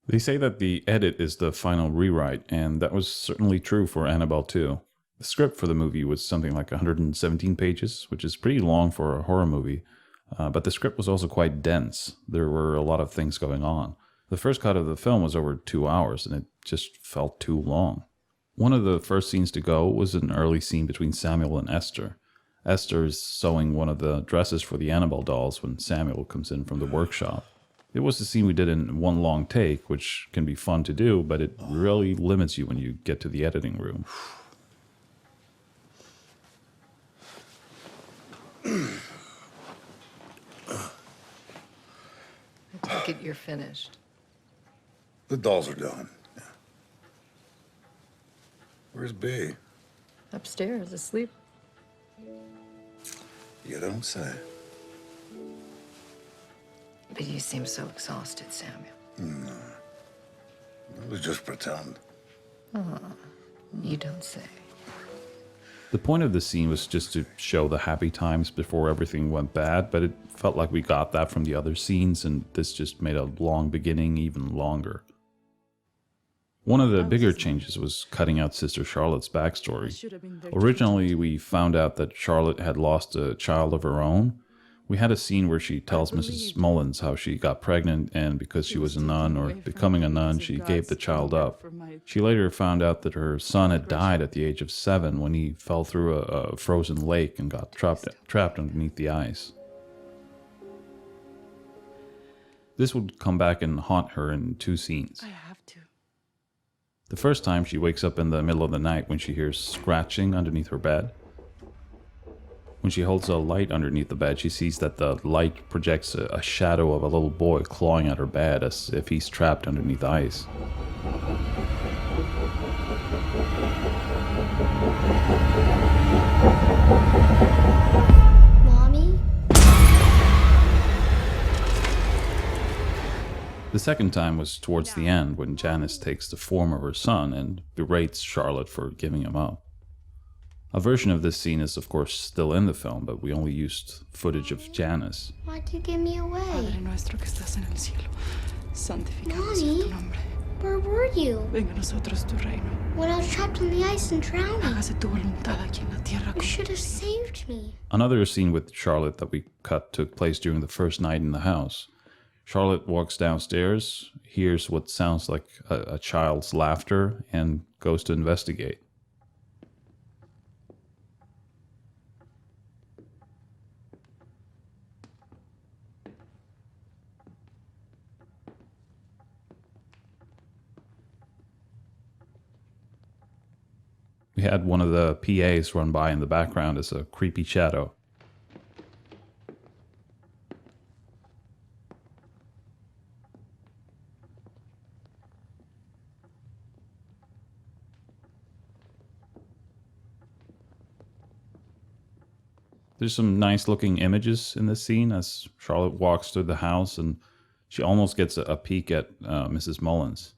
They say that the edit is the final rewrite, and that was certainly true for Annabelle 2. The script for the movie was something like 117 pages, which is pretty long for a horror movie, but the script was also quite dense. There were a lot of things going on. The first cut of the film was over 2 hours, and it just felt too long. One of the first scenes to go was an early scene between Samuel and Esther. Esther is sewing one of the dresses for the Annabelle dolls when Samuel comes in from the workshop. It was a scene we did in one long take, which can be fun to do, but it really limits you when you get to the editing room. I take it you're finished. The dolls are done. Yeah. Where's B? Upstairs, asleep. You don't say. But you seem so exhausted, Samuel. No. It was just pretend. Oh, you don't say. The point of the scene was just to show the happy times before everything went bad, but it felt like we got that from the other scenes, and this just made a long beginning even longer. One of the bigger changes was cutting out Sister Charlotte's backstory. Originally, we found out that Charlotte had lost a child of her own. We had a scene where she tells Mrs. Mullins how she got pregnant, and because she was a nun, or becoming a nun, she gave the child up. She later found out that her son had died at the age of 7 when he fell through a frozen lake and got trapped underneath the ice. This would come back and haunt her in 2 scenes. I have to. The first time, she wakes up in the middle of the night when she hears scratching underneath her bed. When she holds a light underneath the bed, she sees that the light projects a shadow of a little boy clawing at her bed as if he's trapped underneath ice. Mommy? The second time was towards the end when Janice takes the form of her son and berates Charlotte for giving him up. A version of this scene is of course still in the film, but we only used footage of Janice. Why'd you give me away? Padre nuestro que estás en el cielo, santificado sea tu nombre. Where were you? Venga a nosotros tu reino. When I was trapped on the ice and drowning. Hágase tu voluntad aquí en la tierra You como should have saved me. Another scene with Charlotte that we cut took place during the first night in the house. Charlotte walks downstairs, hears what sounds like a child's laughter, and goes to investigate. We had one of the PAs run by in the background as a creepy shadow. There's some nice looking images in this scene as Charlotte walks through the house and she almost gets a peek at Mrs. Mullins.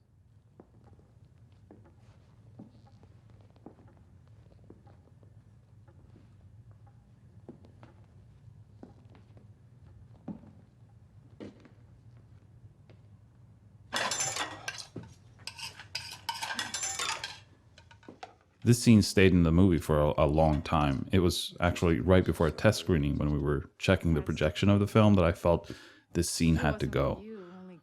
This scene stayed in the movie for a long time. It was actually right before a test screening when we were checking the projection of the film that I felt this scene had to go.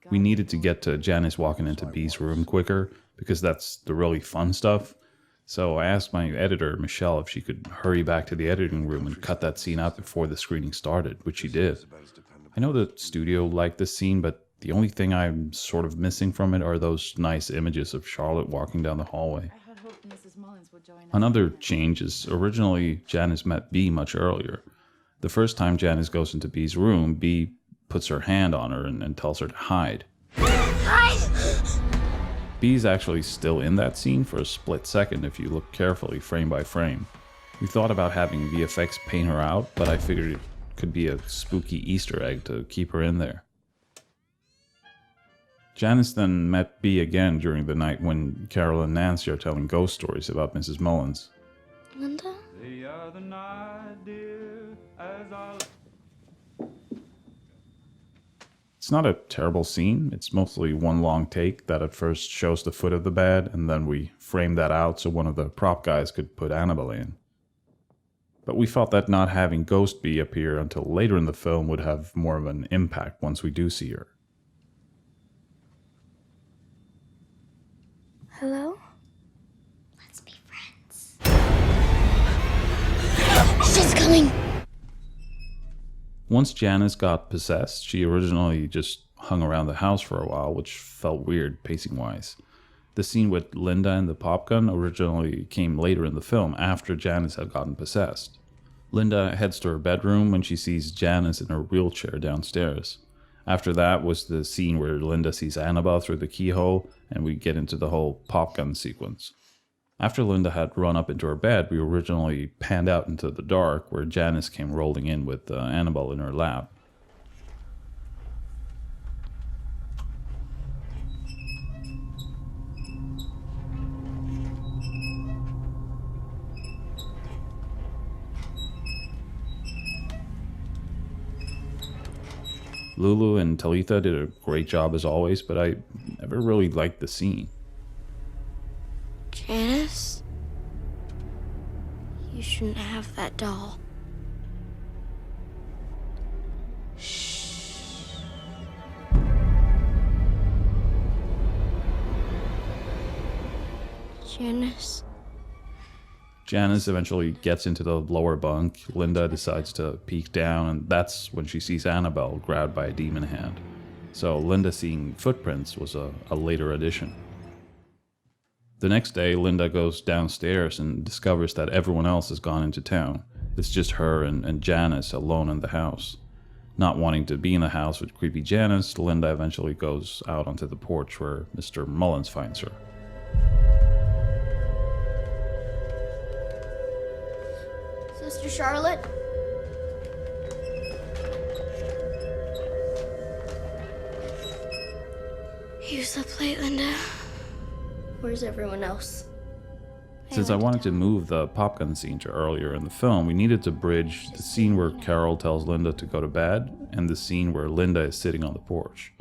We needed to get to Janice walking into B's room quicker because that's the really fun stuff. So I asked my editor, Michelle, if she could hurry back to the editing room and cut that scene out before the screening started, which she did. I know the studio liked this scene, but the only thing I'm sort of missing from it are those nice images of Charlotte walking down the hallway. Another change is originally Janice met B much earlier. The first time Janice goes into B's room, B puts her hand on her and tells her to hide. B's actually still in that scene for a split second if you look carefully frame by frame. We thought about having VFX paint her out, but I figured it could be a spooky Easter egg to keep her in there. Janice then met B again during the night when Carol and Nancy are telling ghost stories about Mrs. Mullins. Linda? The other night, dear, as I... It's not a terrible scene. It's mostly one long take that at first shows the foot of the bed, and then we frame that out so one of the prop guys could put Annabelle in. But we felt that not having Ghost Bee appear until later in the film would have more of an impact once we do see her. Hello? Let's be friends. She's coming! Once Janice got possessed, she originally just hung around the house for a while, which felt weird pacing-wise. The scene with Linda and the pop gun originally came later in the film, after Janice had gotten possessed. Linda heads to her bedroom when she sees Janice in her wheelchair downstairs. After that was the scene where Linda sees Annabelle through the keyhole, and we get into the whole pop gun sequence. After Linda had run up into her bed, we originally panned out into the dark, where Janice came rolling in with Annabelle in her lap. Lulu and Talitha did a great job as always, but I never really liked the scene. Janice? You shouldn't have that doll. Shh. Janice? Janice eventually gets into the lower bunk. Linda decides to peek down, and that's when she sees Annabelle grabbed by a demon hand. So Linda seeing footprints was a later addition. The next day, Linda goes downstairs and discovers that everyone else has gone into town. It's just her and Janice alone in the house. Not wanting to be in the house with creepy Janice, Linda eventually goes out onto the porch where Mr. Mullins finds her. Sister Charlotte? You slept late, Linda. Where's everyone else? Since I wanted to move the popgun scene to earlier in the film, we needed to bridge the scene where Carol tells Linda to go to bed and the scene where Linda is sitting on the porch.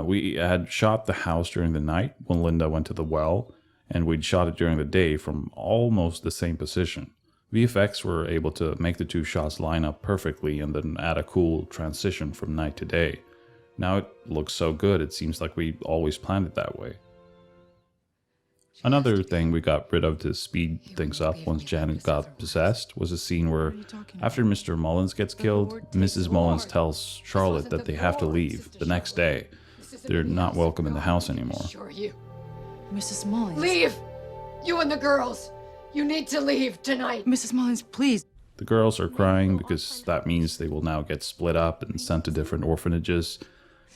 We had shot the house during the night when Linda went to the well, and we'd shot it during the day from almost the same position. VFX were able to make the two shots line up perfectly and then add a cool transition from night to day. Now it looks so good, it seems like we always planned it that way. Another thing we got rid of to speed things up once Janet got possessed was a scene where, after Mr. Mullins gets killed, Mrs. Mullins tells Charlotte that they have to leave the next day. They're not welcome in the house anymore. Mrs. Mullins. Leave! You and the girls! You need to leave tonight! Mrs. Mullins, please. The girls are crying because that means they will now get split up and sent to different orphanages.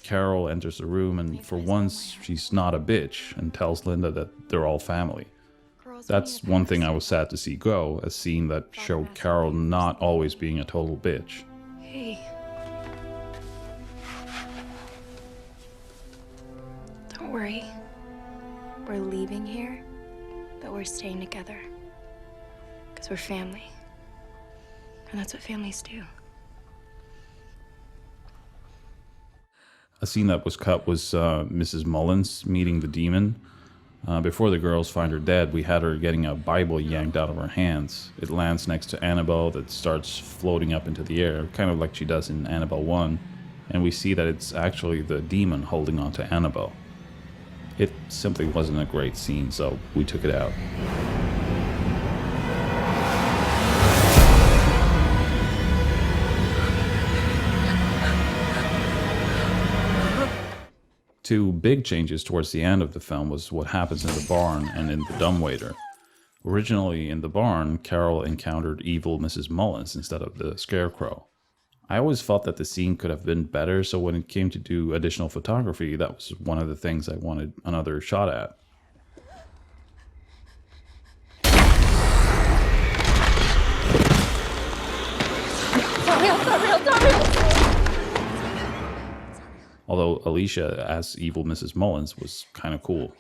Carol enters the room, and for once, she's not a bitch and tells Linda that they're all family. That's one thing I was sad to see go, a scene that showed Carol not always being a total bitch. Hey. Don't worry. We're leaving here, but we're staying together. Because we're family. And that's what families do. A scene that was cut was Mrs. Mullins meeting the demon. Before the girls find her dead, we had her getting a Bible yanked out of her hands. It lands next to Annabelle that starts floating up into the air, kind of like she does in Annabelle 1, and we see that it's actually the demon holding on to Annabelle. It simply wasn't a great scene, so we took it out. Two big changes towards the end of the film was what happens in the barn and in the dumbwaiter. Originally in the barn, Carol encountered evil Mrs. Mullins instead of the scarecrow. I always felt that the scene could have been better, so when it came to do additional photography, that was one of the things I wanted another shot at. Although Alicia as evil Mrs. Mullins was kind of cool.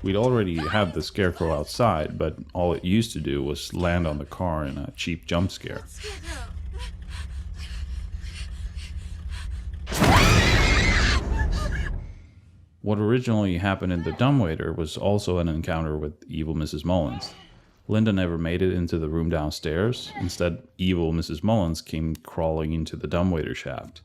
We'd already had the scarecrow outside, but all it used to do was land on the car in a cheap jump scare. What originally happened in the dumbwaiter was also an encounter with evil Mrs. Mullins. Linda never made it into the room downstairs. Instead, evil Mrs. Mullins came crawling into the dumbwaiter shaft.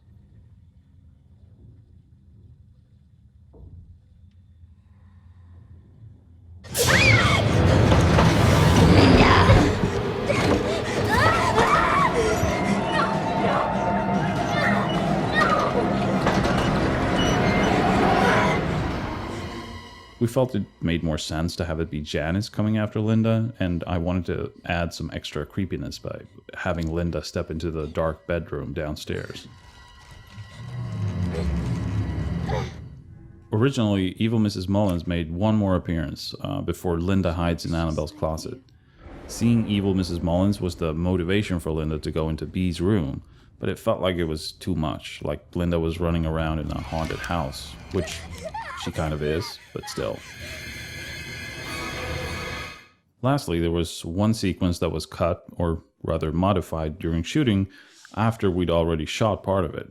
We felt it made more sense to have it be Janice coming after Linda, and I wanted to add some extra creepiness by having Linda step into the dark bedroom downstairs. Originally, evil Mrs. Mullins made one more appearance before Linda hides in Annabelle's closet. Seeing evil Mrs. Mullins was the motivation for Linda to go into Bee's room, but it felt like it was too much, like Linda was running around in a haunted house, which she kind of is, but still. Lastly, there was one sequence that was cut, or rather modified, during shooting after we'd already shot part of it.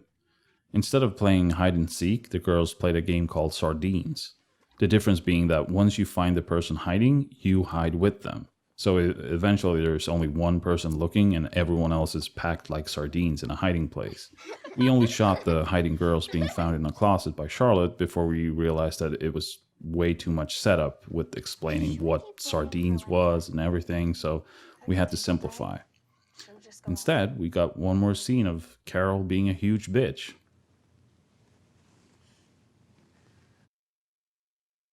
Instead of playing hide and seek, the girls played a game called Sardines. The difference being that once you find the person hiding, you hide with them. So eventually there's only one person looking and everyone else is packed like sardines in a hiding place. We only shot the hiding girls being found in a closet by Charlotte before we realized that it was way too much setup with explaining what sardines was and everything, so we had to simplify. Instead, we got one more scene of Carol being a huge bitch.